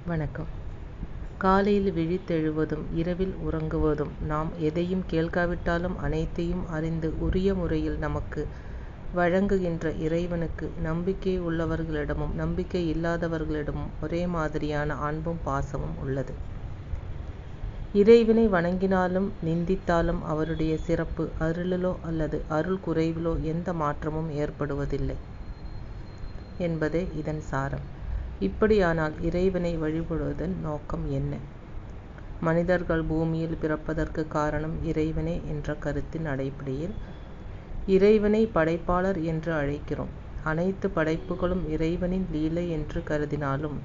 வணக்கம். காலையில் விழித்தெழுவதும் இரவில் உறங்குவதும் நாம் எதையும் கேட்காவிட்டாலும் அனைத்தையும் அறிந்து உரிய முறையில் நமக்கு வழங்குகின்ற இறைவனுக்கு நம்பிக்கை உள்ளவர்களிடமும் நம்பிக்கை இல்லாதவர்களிடமும் ஒரே மாதிரியான அன்பும் பாசமும் உள்ளது. இறைவனை வணங்கினாலும் நிந்தித்தாலும் அவருடைய சிறப்பு அருளிலோ அல்லது அருள் குறைவிலோ எந்த மாற்றமும் ஏற்படுவதில்லை என்பதே இதன் சாரம். இப்படியானால் இறைவனை வழிபடுவதன் நோக்கம் என்ன? மனிதர்கள் பூமியில் பிறப்பதற்கு காரணம் இறைவனே என்ற கருத்தின் அடிப்படையில் இறைவனை படைப்பாளர் என்று அழைக்கிறோம். அனைத்து படைப்புகளும் இறைவனின் லீலை என்று கருதினாலும்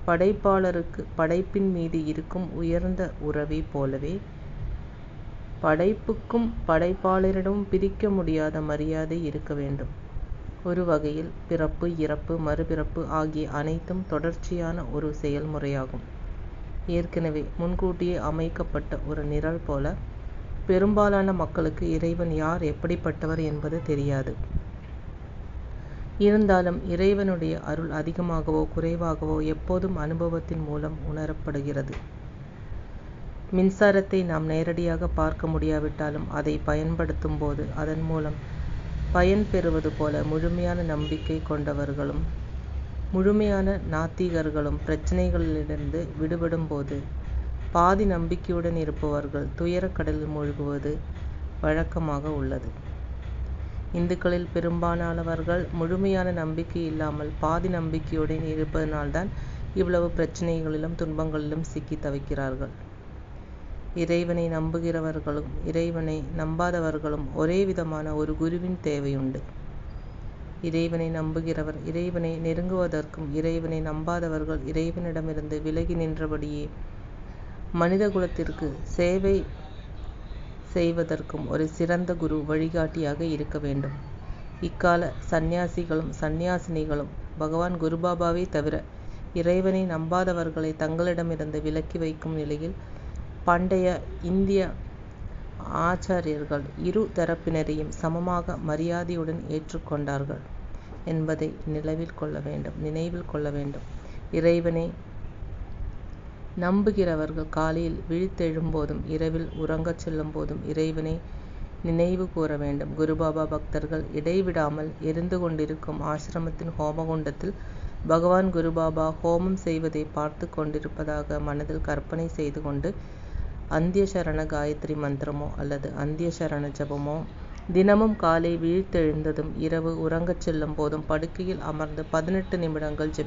படைப்பாளருக்கு படைப்பின் மீது இருக்கும் உயர்ந்த உறவை போலவே படைப்புக்கும் படைப்பாளரிடமும் பிரிக்க முடியாத மரியாதை இருக்க வேண்டும். ஒரு வகையில் பிறப்பு, இறப்பு, மறுபிறப்பு ஆகிய அனைத்தும் தொடர்ச்சியான ஒரு செயல்முறையாகும். ஏற்கனவே முன்கூட்டியே அமைக்கப்பட்ட ஒரு நிரல் போல பெரும்பாலான மக்களுக்கு இறைவன் யார், எப்படிப்பட்டவர் என்பது தெரியாது. இருந்தாலும் இறைவனுடைய அருள் அதிகமாகவோ குறைவாகவோ எப்போதும் அனுபவத்தின் மூலம் உணரப்படுகிறது. மின்சாரத்தை நாம் நேரடியாக பார்க்க முடியாவிட்டாலும் அதை பயன்படுத்தும் போது அதன் மூலம் பயன் பெறுவது போல முழுமையான நம்பிக்கை கொண்டவர்களும் முழுமையான நாத்திகர்களும் பிரச்சனைகளிலிருந்து விடுபடும் போது பாதி நம்பிக்கையுடன் இருப்பவர்கள் துயரக்கடலில் மூழ்குவது வழக்கமாக உள்ளது. இந்துக்களில் பெரும்பாலானவர்கள் முழுமையான நம்பிக்கை இல்லாமல் பாதி நம்பிக்கையுடன் இருப்பதனால்தான் இவ்வளவு பிரச்சனைகளிலும் துன்பங்களிலும் சிக்கி தவிக்கிறார்கள். இறைவனை நம்புகிறவர்களும் இறைவனை நம்பாதவர்களும் ஒரே விதமான ஒரு குருவின் தேவையுண்டு. இறைவனை நம்புகிறவர் இறைவனை நெருங்குவதற்கும் இறைவனை நம்பாதவர்கள் இறைவனிடமிருந்து விலகி நின்றபடியே மனித குலத்திற்கு சேவை செய்வதற்கும் ஒரு சிறந்த குரு வழிகாட்டியாக இருக்க வேண்டும். இக்கால சந்நியாசிகளும் சந்நியாசினிகளும் பகவான் குருபாபாவை தவிர இறைவனை நம்பாதவர்களை தங்களிடமிருந்து விலக்கி வைக்கும் நிலையில் பண்டைய இந்திய ஆச்சாரியர்கள் இரு தரப்பினரையும் சமமாக மரியாதையுடன் ஏற்றுக்கொண்டார்கள் என்பதை நினைவில் கொள்ள வேண்டும். இறைவனை நம்புகிறவர்கள் காலையில் விழித்தெழும்போதும் இரவில் உறங்கச் செல்லும் போதும் இறைவனை நினைவு கூற வேண்டும். குருபாபா பக்தர்கள் இடைவிடாமல் எரிந்து கொண்டிருக்கும் ஆசிரமத்தின் ஹோமகுண்டத்தில் பகவான் குருபாபா ஹோமம் செய்வதை பார்த்து கொண்டிருப்பதாக மனதில் கற்பனை செய்து கொண்டு அந்திய சரண காயத்ரி மந்திரமோ அல்லது அந்திய சரண ஜபமோ தினமும் காலை விழித்தெழுந்ததும் இரவு உறங்கச் செல்லும் போதும் படுக்கையில் அமர்ந்து 18 நிமிடங்கள்